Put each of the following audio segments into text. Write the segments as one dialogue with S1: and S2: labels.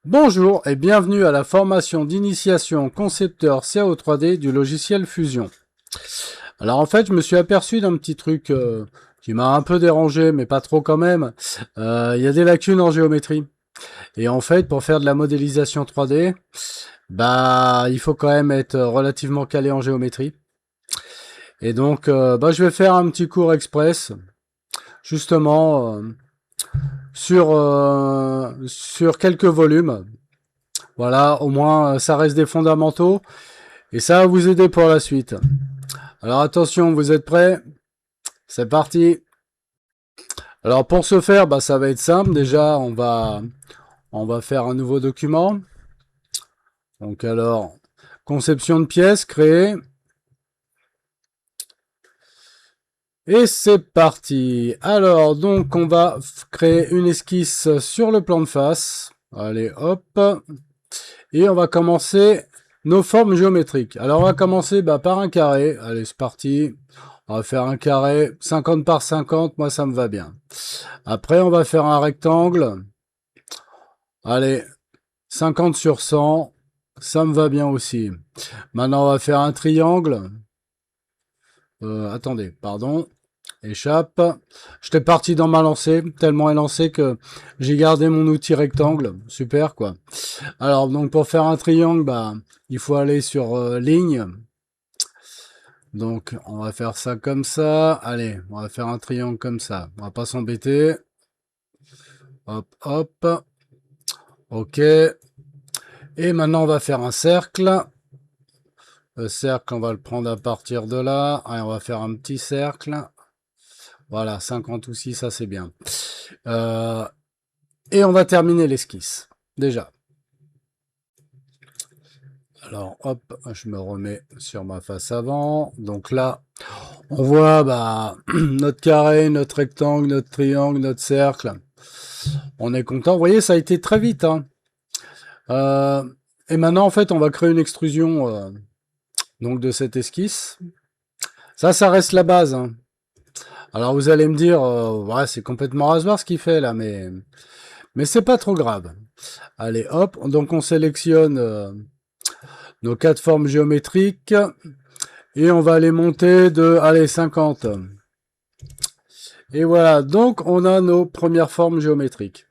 S1: Bonjour et bienvenue à la formation d'initiation concepteur CAO 3D du logiciel Fusion. Alors en fait, je me suis aperçu d'un petit truc qui m'a un peu dérangé, mais pas trop quand même. Il y a des lacunes en géométrie. Et en fait, pour faire de la modélisation 3D, il faut quand même être relativement calé en géométrie. Et donc, je vais faire un petit cours express, justement, sur quelques volumes. Voilà, au moins, ça reste des fondamentaux. Et ça va vous aider pour la suite. Alors attention, vous êtes prêts? C'est parti. Alors pour ce faire, ça va être simple. Déjà, on va faire un nouveau document. Donc alors, conception de pièces, créer. Et c'est parti. Alors, donc, on va créer une esquisse sur le plan de face. Allez, hop. Et on va commencer nos formes géométriques. Alors, on va commencer par un carré. Allez, c'est parti. On va faire un carré 50 par 50. Moi, ça me va bien. Après, on va faire un rectangle. Allez, 50 sur 100. Ça me va bien aussi. Maintenant, on va faire un triangle. Attendez, pardon. Échappe. J'étais parti dans ma lancée, tellement élancé que j'ai gardé mon outil rectangle. Super, quoi. Alors, donc, pour faire un triangle, il faut aller sur ligne. Donc, on va faire ça comme ça. Allez, on va faire un triangle comme ça. On va pas s'embêter. Hop, hop. Ok. Et maintenant, on va faire un cercle. Le cercle, on va le prendre à partir de là. Allez, on va faire un petit cercle. Voilà, 50 aussi, ça c'est bien. Et on va terminer l'esquisse. Déjà. Alors, hop, je me remets sur ma face avant. Donc là, on voit notre carré, notre rectangle, notre triangle, notre cercle. On est content. Vous voyez, ça a été très vite. Hein. Et maintenant, en fait, on va créer une extrusion donc de cette esquisse. Ça reste la base. Hein. Alors vous allez me dire, ouais, c'est complètement rasoir ce qu'il fait là, mais c'est pas trop grave. Allez, hop, donc on sélectionne nos quatre formes géométriques et on va les monter de, allez, 50. Et voilà, donc on a nos premières formes géométriques.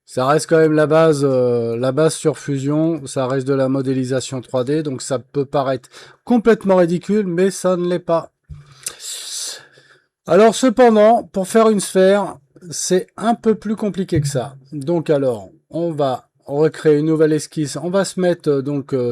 S1: Ça reste quand même la base sur Fusion, ça reste de la modélisation 3D, donc ça peut paraître complètement ridicule, mais ça ne l'est pas. Alors cependant, pour faire une sphère, c'est un peu plus compliqué que ça. Donc alors, on va recréer une nouvelle esquisse. On va se mettre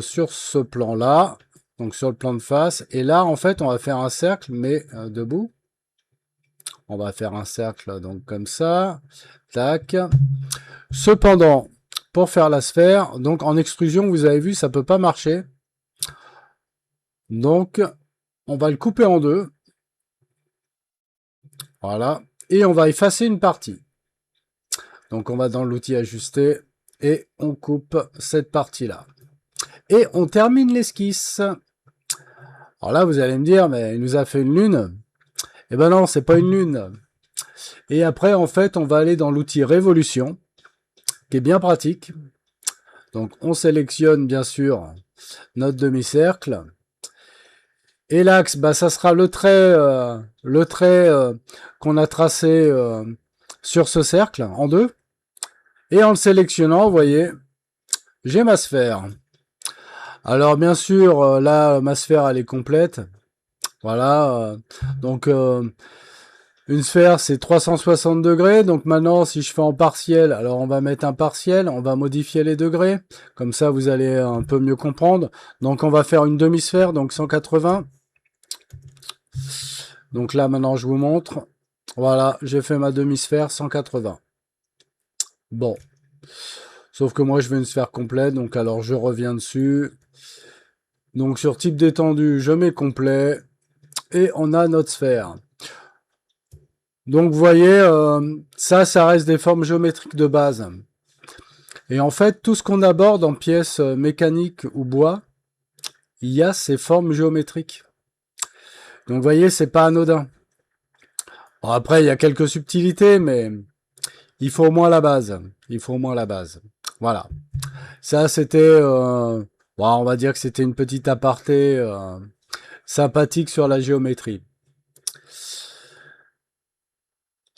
S1: sur ce plan-là, donc sur le plan de face. Et là, en fait, on va faire un cercle, mais debout. On va faire un cercle donc comme ça. Tac. Cependant, pour faire la sphère, donc en extrusion, vous avez vu, ça peut pas marcher. Donc, on va le couper en deux. Voilà. Et on va effacer une partie. Donc on va dans l'outil ajuster et on coupe cette partie-là. Et on termine l'esquisse. Alors là, vous allez me dire, mais il nous a fait une lune. Eh ben non, c'est pas une lune. Et après, en fait, on va aller dans l'outil révolution, qui est bien pratique. Donc on sélectionne bien sûr notre demi-cercle. Et l'axe, ça sera le trait qu'on a tracé sur ce cercle en deux. Et en le sélectionnant, vous voyez, j'ai ma sphère. Alors bien sûr, là, ma sphère, elle est complète. Voilà. Donc, une sphère, c'est 360 degrés. Donc maintenant, si je fais en partiel, alors on va mettre un partiel, on va modifier les degrés. Comme ça, vous allez un peu mieux comprendre. Donc on va faire une demi-sphère, donc 180. Donc là, maintenant, je vous montre. Voilà, j'ai fait ma demi-sphère 180. Bon. Sauf que moi, je veux une sphère complète. Donc alors, je reviens dessus. Donc sur type d'étendue, je mets complet. Et on a notre sphère. Donc vous voyez, ça reste des formes géométriques de base. Et en fait, tout ce qu'on aborde en pièces mécaniques ou bois, il y a ces formes géométriques. Donc vous voyez, c'est pas anodin. Bon, après, il y a quelques subtilités, mais il faut au moins la base. Il faut au moins la base. Voilà. Ça, c'était... bon, on va dire que c'était une petite aparté sympathique sur la géométrie.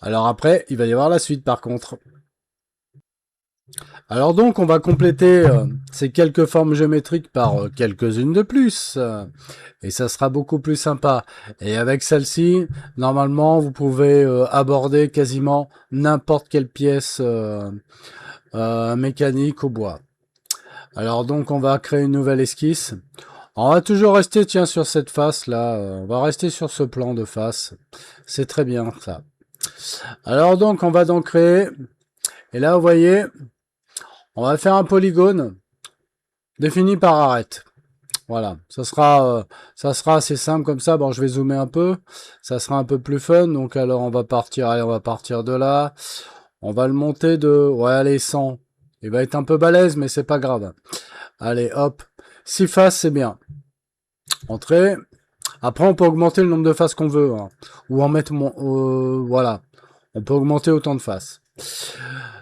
S1: Alors après, il va y avoir la suite par contre. Alors donc, on va compléter ces quelques formes géométriques par quelques-unes de plus. Et ça sera beaucoup plus sympa. Et avec celle-ci, normalement, vous pouvez aborder quasiment n'importe quelle pièce mécanique au bois. Alors donc, on va créer une nouvelle esquisse. On va toujours rester, tiens, sur cette face là. On va rester sur ce plan de face. C'est très bien ça. Alors donc, on va donc créer. Et là, vous voyez, on va faire un polygone défini par arête. Voilà, ça sera assez simple comme ça. Bon, je vais zoomer un peu, ça sera un peu plus fun. Donc alors, on va partir, allez, on va partir de là. On va le monter de, ouais, allez, 100. Il va être un peu balèze, mais c'est pas grave. Allez, hop, 6 faces, c'est bien. Entrée. Après, on peut augmenter le nombre de faces qu'on veut, hein. Ou en mettre, voilà, on peut augmenter autant de faces.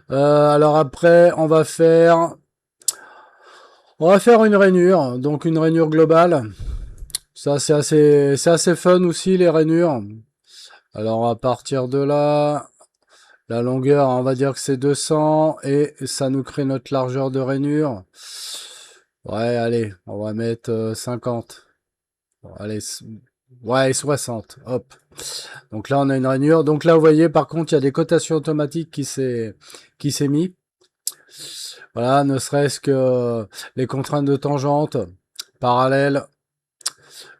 S1: Alors après, on va faire une rainure, donc une rainure globale. Ça, c'est assez fun aussi, les rainures. Alors, à partir de là, la longueur, on va dire que c'est 200 et ça nous crée notre largeur de rainure. Ouais, allez, on va mettre 50. Bon, allez, ouais, 60. Hop. Donc là, on a une rainure. Donc là, vous voyez, par contre, il y a des cotations automatiques qui s'est mis. Voilà, ne serait-ce que les contraintes de tangente, parallèle.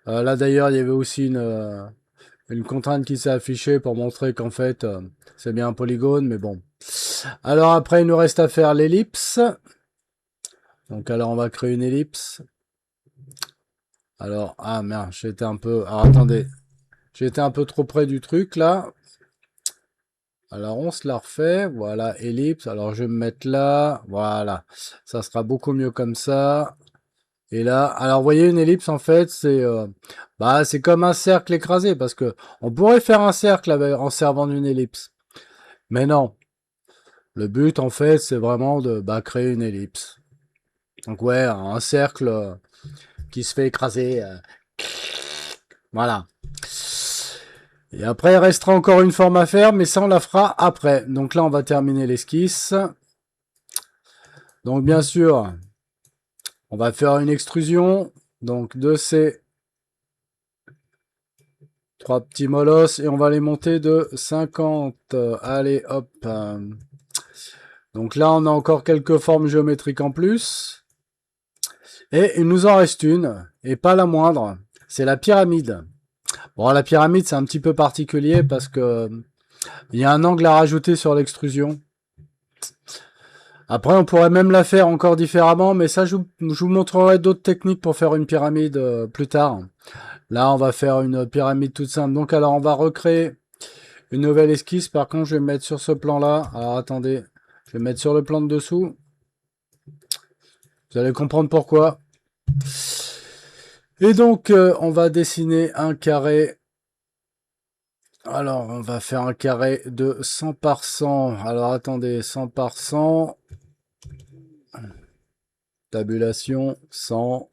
S1: Là, d'ailleurs, il y avait aussi une contrainte qui s'est affichée pour montrer qu'en fait, c'est bien un polygone, mais bon. Alors après, il nous reste à faire l'ellipse. Donc alors, on va créer une ellipse. Alors, ah merde, j'étais un peu... Alors attendez, j'étais un peu trop près du truc, là. Alors, on se la refait. Voilà, ellipse. Alors, je vais me mettre là. Voilà, ça sera beaucoup mieux comme ça. Et là, alors vous voyez une ellipse en fait, c'est comme un cercle écrasé parce que on pourrait faire un cercle en servant d'une ellipse. Mais non, le but en fait, c'est vraiment de créer une ellipse. Donc ouais, un cercle qui se fait écraser. Voilà. Et après, il restera encore une forme à faire, mais ça on la fera après. Donc là, on va terminer l'esquisse. Donc bien sûr, on va faire une extrusion. Donc de ces trois petits molosses et on va les monter de 50. Allez, hop. Donc là, on a encore quelques formes géométriques en plus. Et il nous en reste une, et pas la moindre, c'est la pyramide. Bon, la pyramide, c'est un petit peu particulier parce que il y a un angle à rajouter sur l'extrusion. Après, on pourrait même la faire encore différemment, mais ça, je vous montrerai d'autres techniques pour faire une pyramide plus tard. Là, on va faire une pyramide toute simple. Donc, alors, on va recréer une nouvelle esquisse. Par contre, je vais me mettre sur ce plan-là. Alors, attendez, je vais me mettre sur le plan de dessous. Vous allez comprendre pourquoi. Et donc, on va dessiner un carré. Alors, on va faire un carré de 100 par 100. Alors, attendez, 100 par 100. Tabulation, 100.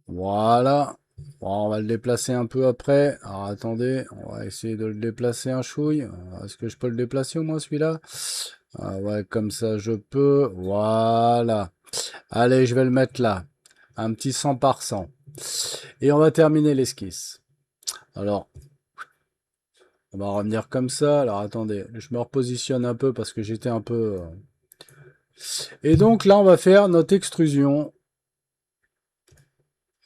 S1: Voilà. Bon, on va le déplacer un peu après. Alors, attendez, on va essayer de le déplacer un chouille. Est-ce que je peux le déplacer au moins, celui-là? Ah ouais, comme ça, je peux. Voilà. Allez, je vais le mettre là. Un petit 100 par 100. Et on va terminer l'esquisse. Alors, on va revenir comme ça. Alors, attendez, je me repositionne un peu parce que j'étais un peu... Et donc, là, on va faire notre extrusion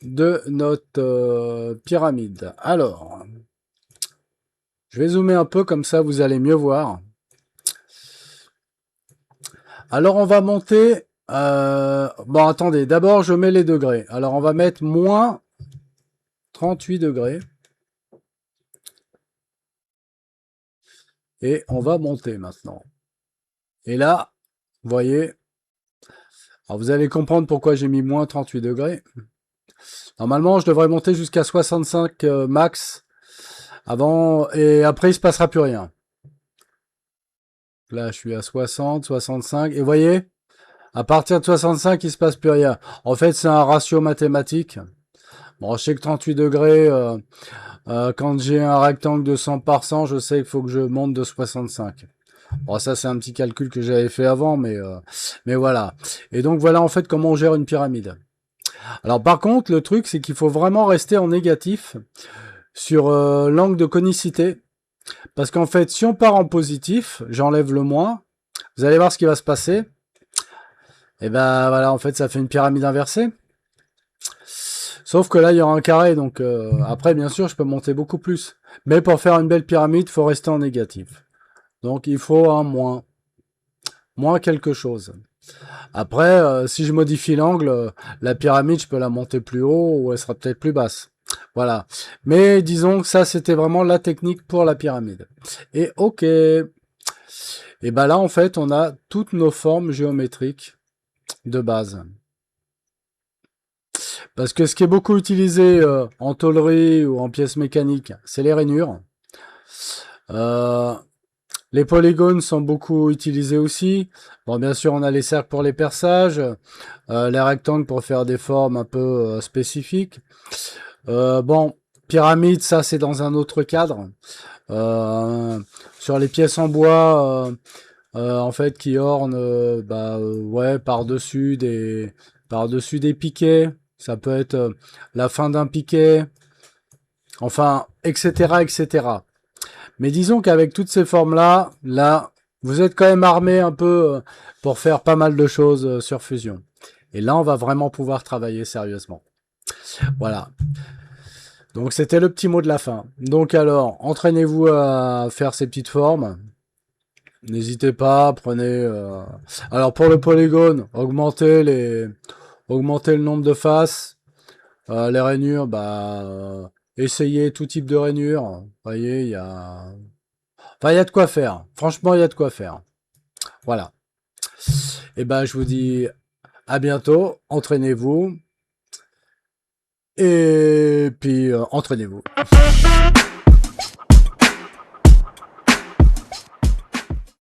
S1: de notre pyramide. Alors, je vais zoomer un peu, comme ça, vous allez mieux voir. Alors, on va monter... bon, attendez, d'abord, je mets les degrés. Alors, on va mettre moins 38 degrés. Et on va monter maintenant. Et là, vous voyez, alors vous allez comprendre pourquoi j'ai mis moins 38 degrés. Normalement, je devrais monter jusqu'à 65 max avant, et après, il se passera plus rien. Là, je suis à 60, 65. Et vous voyez, à partir de 65, il se passe plus rien. En fait, c'est un ratio mathématique. Bon, je sais que 38 degrés, quand j'ai un rectangle de 100 par 100, je sais qu'il faut que je monte de 65. Bon, ça, c'est un petit calcul que j'avais fait avant, mais voilà. Et donc, voilà en fait comment on gère une pyramide. Alors, par contre, le truc, c'est qu'il faut vraiment rester en négatif sur l'angle de conicité. Parce qu'en fait, si on part en positif, j'enlève le moins, vous allez voir ce qui va se passer. Et ben voilà, en fait, ça fait une pyramide inversée. Sauf que là, il y aura un carré, donc après, bien sûr, je peux monter beaucoup plus. Mais pour faire une belle pyramide, il faut rester en négatif. Donc, il faut un moins. Moins quelque chose. Après, si je modifie l'angle, la pyramide, je peux la monter plus haut ou elle sera peut-être plus basse. Voilà. Mais disons que ça, c'était vraiment la technique pour la pyramide. Et ok. Et ben là, en fait, on a toutes nos formes géométriques de base. Parce que ce qui est beaucoup utilisé en tôlerie ou en pièces mécaniques, c'est les rainures. Les polygones sont beaucoup utilisés aussi. Bon, bien sûr, on a les cercles pour les perçages, les rectangles pour faire des formes un peu spécifiques. Bon, pyramide, ça c'est dans un autre cadre. Sur les pièces en bois, en fait, qui ornent, ouais, par-dessus des piquets. Ça peut être la fin d'un piquet, enfin, etc., etc. Mais disons qu'avec toutes ces formes-là, là, vous êtes quand même armé un peu pour faire pas mal de choses sur Fusion. Et là, on va vraiment pouvoir travailler sérieusement. Voilà. Donc, c'était le petit mot de la fin. Donc, alors, entraînez-vous à faire ces petites formes. N'hésitez pas, prenez... Alors, pour le polygone, augmentez le nombre de faces. Les rainures, essayez tout type de rainures. Vous voyez, il y a... Enfin, il y a de quoi faire. Franchement, il y a de quoi faire. Voilà. Et ben, je vous dis à bientôt. Entraînez-vous. Et puis, entraînez-vous.